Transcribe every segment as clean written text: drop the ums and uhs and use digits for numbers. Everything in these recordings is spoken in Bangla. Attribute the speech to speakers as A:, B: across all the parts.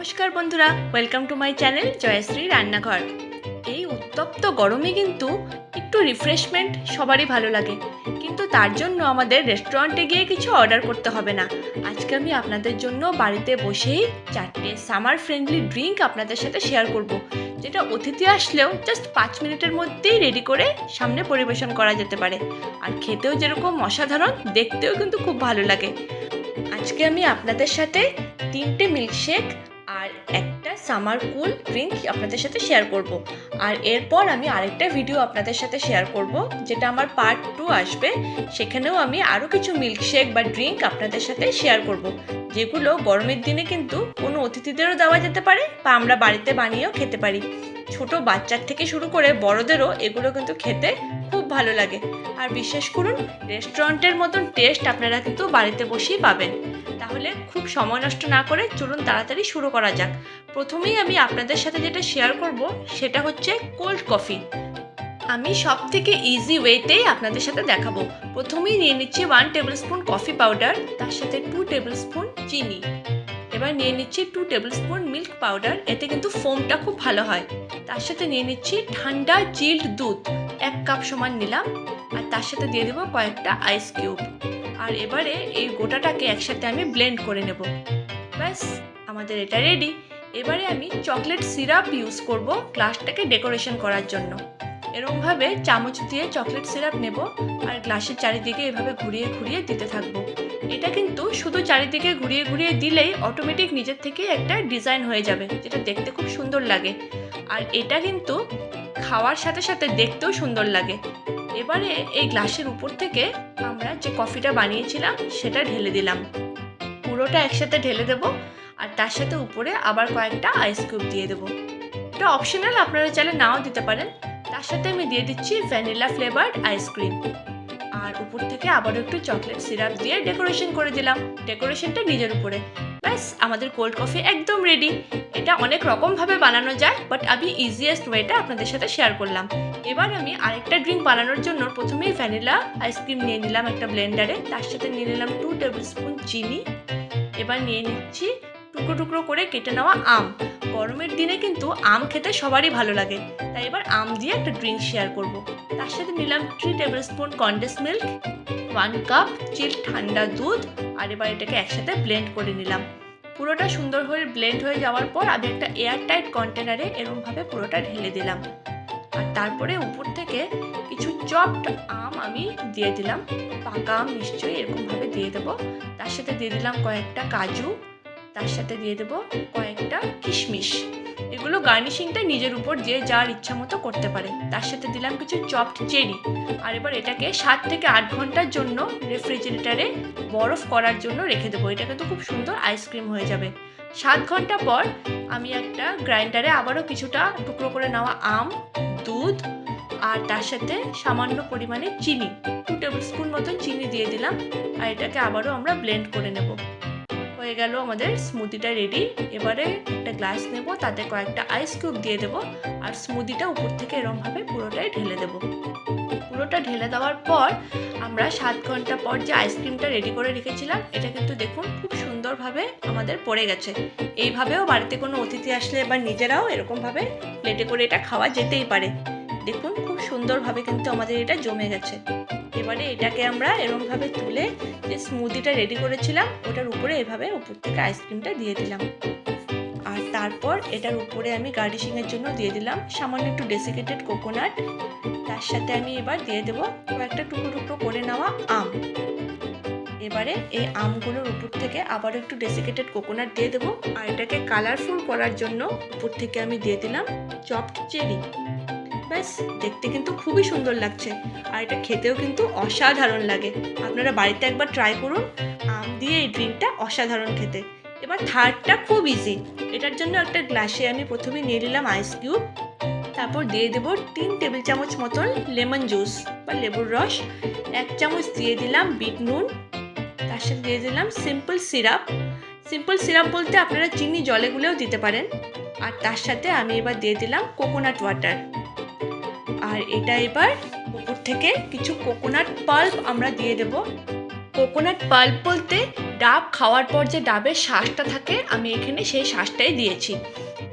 A: নমস্কার বন্ধুরা, welcome to my channel Joyshree রান্নাঘর। এই উত্তপ্ত গরমে কিন্তু একটু রিফ্রেশমেন্ট সবারই ভালো লাগে, কিন্তু তার জন্য আমাদের রেস্টুরেন্টে গিয়ে কিছু অর্ডার করতে হবে না। আজকে আমি আপনাদের জন্য বাড়িতে বসেই 4টে সামার ফ্রেন্ডলি ড্রিঙ্ক আপনাদের সাথে শেয়ার করব, যেটা অতিথি আসলেও জাস্ট 5 মিনিটের মধ্যেই রেডি করে সামনে পরিবেশন করা যেতে পারে। আর খেতেও যেরকম অসাধারণ, দেখতেও কিন্তু খুব ভালো লাগে। আজকে আমি আপনাদের সাথে 3টে মিল্কশেক আর একটা সামার কুল ড্রিঙ্ক আপনাদের সাথে শেয়ার করব। আর এরপর আমি আরেকটা ভিডিও আপনাদের সাথে শেয়ার করব, যেটা আমার পার্ট 2 আসবে। সেখানেও আমি আরও কিছু মিল্কশেক বা ড্রিঙ্ক আপনাদের সাথে শেয়ার করব, যেগুলো গরমের দিনে কিন্তু কোনো অতিথিদেরও দেওয়া যেতে পারে বা আমরা বাড়িতে বানিয়েও খেতে পারি। ছোট বাচ্চার থেকে শুরু করে বড়দেরও এগুলো কিন্তু খেতে খুব ভালো লাগে। আর বিশ্বাস করুন, রেস্টুরেন্টের মতন টেস্ট আপনারা কিন্তু বাড়িতে বসেই পাবেন। তাহলে খুব সময় নষ্ট না করে চলুন তাড়াতাড়ি শুরু করা যাক। প্রথমেই আমি আপনাদের সাথে যেটা শেয়ার করব সেটা হচ্ছে কোল্ড কফি। আমি সব থেকে ইজি ওয়েতেই আপনাদের সাথে দেখাবো। প্রথমেই নিয়ে নিচ্ছি 1 টেবিল স্পুন কফি পাউডার, তার সাথে 2 টেবিল স্পুন চিনি। এবার নিয়ে নিচ্ছি 2 টেবিল স্পুন মিল্ক পাউডার, এতে কিন্তু ফোমটা খুব ভালো হয়। তার সাথে নিয়ে নিচ্ছি ঠান্ডা চিল্ড দুধ, 1 কাপ সমান নিলাম। আর তার সাথে দিয়ে দেবো কয়েকটা আইস কিউব। আর এবারে এই গোটাটাকে একসাথে আমি ব্লেন্ড করে নেব। ব্যাস, আমাদের এটা রেডি। এবারে আমি চকলেট সিরাপ ইউজ করব গ্লাসটাকে ডেকোরেশন করার জন্য। এরকমভাবে চামচ দিয়ে চকলেট সিরাপ নেব আর গ্লাসের চারিদিকে এভাবে ঘুরিয়ে ঘুরিয়ে দিতে থাকবো। এটা কিন্তু শুধু চারিদিকে ঘুরিয়ে ঘুরিয়ে দিলেই অটোমেটিক নিজের থেকে একটা ডিজাইন হয়ে যাবে, যেটা দেখতে খুব সুন্দর লাগে। আর এটা কিন্তু খাওয়ার সাথে সাথে দেখতেও সুন্দর লাগে। এবারে এই গ্লাসের উপর থেকে আমরা যে কফিটা বানিয়েছিলাম সেটা ঢেলে দিলাম। পুরোটা একসাথে ঢেলে দেব আর তার সাথে উপরে আবার কয়েকটা আইস কিউব দিয়ে দেবো। এটা অপশনাল, আপনারা চাইলে নাও দিতে পারেন। তার সাথে আমি দিয়ে দিচ্ছি ভ্যানিলা ফ্লেভার্ড আইসক্রিম। আর উপর থেকে আবারও একটু চকলেট সিরাপ দিয়ে ডেকোরেশন করে দিলাম। ডেকোরেশনটা নিজের উপরে। ব্যাস, আমাদের কোল্ড কফি একদম রেডি। এটা অনেক রকমভাবে বানানো যায়, বাট আমি ইজিয়েস্ট ওয়েটা আপনাদের সাথে শেয়ার করলাম। এবার আমি আরেকটা ড্রিঙ্ক বানানোর জন্য প্রথমেই ভ্যানিলা আইসক্রিম নিয়ে নিলাম একটা ব্লেন্ডারে, তার সাথে নিয়ে নিলাম 2 টেবিল স্পুন চিনি। এবার নিয়ে নিচ্ছি টুকরো টুকরো করে কেটে নেওয়া আম। গরমের দিনে কিন্তু আম খেতে সবারই ভালো লাগে, তাই এবার আম দিয়ে একটা ড্রিঙ্ক শেয়ার করব। তার সাথে নিলাম 3 tablespoon condensed milk, 1 cup chill ঠান্ডা দুধ। আর এবার এটাকে একসাথে ব্লেন্ড করে নিলাম। পুরোটা সুন্দর হয়ে ব্লেন্ড হয়ে যাওয়ার পর আমি একটা এয়ার টাইট কন্টেনারে এরকমভাবে পুরোটা ঢেলে দিলাম। আর তারপরে উপর থেকে কিছু চপড আম আমি দিয়ে দিলাম। পাকা আম নিশ্চয়ই এরকমভাবে দিয়ে দেবো। তার সাথে দিয়ে দিলাম কয়েকটা কাজু, তার সাথে দিয়ে দেবো কয়েকটা কিশমিশ। এগুলো গার্নিশিংটা নিজের উপর যে যার ইচ্ছা মতো করতে পারে। তার সাথে দিলাম কিছু চপড চেরি। আর এবার এটাকে 7 থেকে 8 ঘন্টার জন্য রেফ্রিজারেটরে বরফ করার জন্য রেখে দেবো। এটা কিন্তু খুব সুন্দর আইসক্রিম হয়ে যাবে। 7 ঘন্টা পর আমি একটা গ্রাইন্ডারে আবারও কিছুটা টুকরো করে নেওয়া আম, দুধ আর তার সাথে সামান্য পরিমাণে চিনি, 2 টেবিল স্পুন মতন চিনি দিয়ে দিলাম। আর এটাকে আবারও আমরা ব্লেন্ড করে নেব। হয়ে গেল আমাদের স্মুদিটা রেডি। এবারে একটা গ্লাস নেব, তাতে কয়েকটা আইস কিউব দিয়ে দেবো আর স্মুদিটা উপর থেকে এরমভাবে পুরোটাই ঢেলে দেবো। পুরোটা ঢেলে দেওয়ার পর আমরা 7 ঘন্টা পর যে আইসক্রিমটা রেডি করে রেখেছিলাম, এটা কিন্তু দেখুন খুব সুন্দরভাবে আমাদের পড়ে গেছে। এইভাবেও বাড়িতে কোনো অতিথি আসলে বা নিজেরাও এরকমভাবে প্লেটে করে এটা খাওয়া যেতেই পারে। দেখুন খুব সুন্দরভাবে কিন্তু আমাদের এটা জমে গেছে। এবারে এটাকে আমরা এরকমভাবে তুলে যে স্মুদিটা রেডি করেছিলাম ওটার উপরে এভাবে উপর থেকে আইসক্রিমটা দিয়ে দিলাম। আর তারপর এটার উপরে আমি গার্নিশিংয়ের জন্য দিয়ে দিলাম সামান্য একটু ডেসিকেটেড কোকোনাট। তার সাথে আমি এবার দিয়ে দেবো কয়েকটা টুকরো টুকরো করে নেওয়া আম। এবারে এই আমগুলোর উপর থেকে আবারও একটু ডেসিকেটেড কোকোনাট দিয়ে দেবো। আর এটাকে কালারফুল করার জন্য উপর থেকে আমি দিয়ে দিলাম চপড চেরি। ব্যাস, দেখতে কিন্তু খুবই সুন্দর লাগছে আর এটা খেতেও কিন্তু অসাধারণ লাগে। আপনারা বাড়িতে একবার ট্রাই করুন, আম দিয়ে এই ড্রিঙ্কটা অসাধারণ খেতে। এবার থার্ডটা খুব ইজি। এটার জন্য একটা গ্লাসে আমি প্রথমে নিয়ে নিলাম আইস কিউব, তারপর দিয়ে দেবো 3 টেবিল চামচ মতন লেমন জুস বা লেবুর রস, 1 চামচ দিয়ে দিলাম বিট নুন, তার সাথে দিয়ে দিলাম সিম্পল সিরাপ। সিম্পল সিরাপ বলতে আপনারা চিনি জলে গুলেও দিতে পারেন। আর তার সাথে আমি এবার দিয়ে দিলাম কোকোনাট ওয়াটার। আর এটা এবার উপর থেকে কিছু কোকোনাট পাল্প আমরা দিয়ে দেব। কোকোনাট পাল্প বলতে ডাব খাওয়ার পর যে ডাবের শাঁসটা থাকে, আমি এখানে সেই শাঁসটাই দিয়েছি।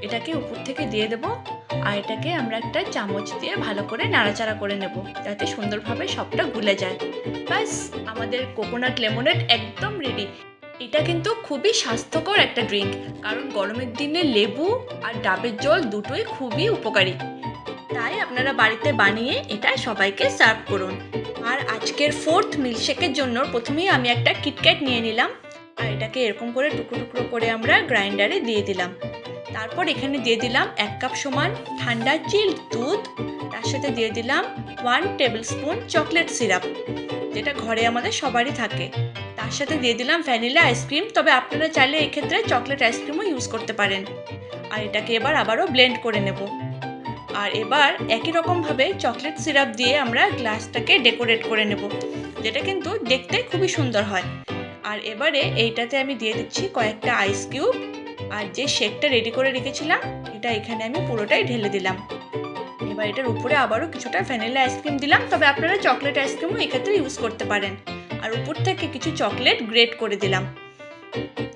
A: এটাকে উপর থেকে দিয়ে দেবো, আর এটাকে আমরা একটা চামচ দিয়ে ভালো করে নাড়াচাড়া করে নেব, যাতে সুন্দরভাবে সবটা গুলে যায়। ব্যাস, আমাদের কোকোনাট লেমনেড একদম রেডি। এটা কিন্তু খুবই স্বাস্থ্যকর একটা ড্রিঙ্ক, কারণ গরমের দিনে লেবু আর ডাবের জল দুটোই খুবই উপকারী। তাই আপনারা বাড়িতে বানিয়ে এটা সবাইকে সার্ভ করুন। আর আজকের ফোর্থ মিল্কশেকের জন্য প্রথমেই আমি একটা কিটক্যাট নিয়ে নিলাম, আর এটাকে এরকম করে টুকরো টুকরো করে আমরা গ্রাইন্ডারে দিয়ে দিলাম। তারপর এখানে দিয়ে দিলাম 1 কাপ সমান ঠান্ডা চিল্ড দুধ। তার সাথে দিয়ে দিলাম 1 টেবিল স্পুন চকলেট সিরাপ, যেটা ঘরে আমাদের সবারই থাকে। তার সাথে দিয়ে দিলাম ভ্যানিলা আইসক্রিম, তবে আপনারা চাইলে এক্ষেত্রে চকলেট আইসক্রিমও ইউজ করতে পারেন। আর এটাকে এবার আবারও ব্লেন্ড করে নেব। আর এবার একই রকমভাবে চকলেট সিরাপ দিয়ে আমরা গ্লাসটাকে ডেকোরেট করে নেব, যেটা কিন্তু দেখতে খুবই সুন্দর হয়। আর এবারে এইটাতে আমি দিয়ে দিচ্ছি কয়েকটা আইস কিউব, আর যে শেকটা রেডি করে রেখেছিলাম এটা এখানে আমি পুরোটাই ঢেলে দিলাম। এবার এটার উপরে আবারও কিছুটা ভ্যানিলা আইসক্রিম দিলাম, তবে আপনারা চকলেট আইসক্রিমও এক্ষেত্রে ইউজ করতে পারেন। আর উপর থেকে কিছু চকলেট গ্রেট করে দিলাম।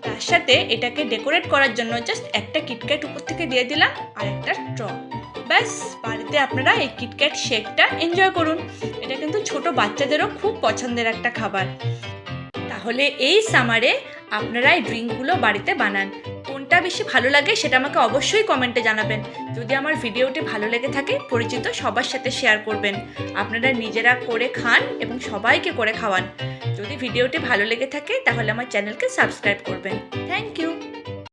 A: তার সাথে এটাকে ডেকোরেট করার জন্য জাস্ট একটা কিটক্যাট উপর থেকে দিয়ে দিলাম আর একটা স্ট্র। ব্যাস, বাড়িতে আপনারা এই কিটক্যাট শেকটা এনজয় করুন। এটা কিন্তু ছোট বাচ্চাদেরও খুব পছন্দের একটা খাবার। তাহলে এই সামারে আপনারা এই ড্রিঙ্কগুলো বাড়িতে বানান। কোনটা বেশি ভালো লাগে সেটা আমাকে অবশ্যই কমেন্টে জানাবেন। যদি আমার ভিডিওটি ভালো লেগে থাকে, পরিচিত সবার সাথে শেয়ার করবেন। আপনারা নিজেরা করে খান এবং সবাইকে করে খাওয়ান। যদি ভিডিওটি ভালো লেগে থাকে তাহলে আমার চ্যানেলকে সাবস্ক্রাইব করবেন। Thank you.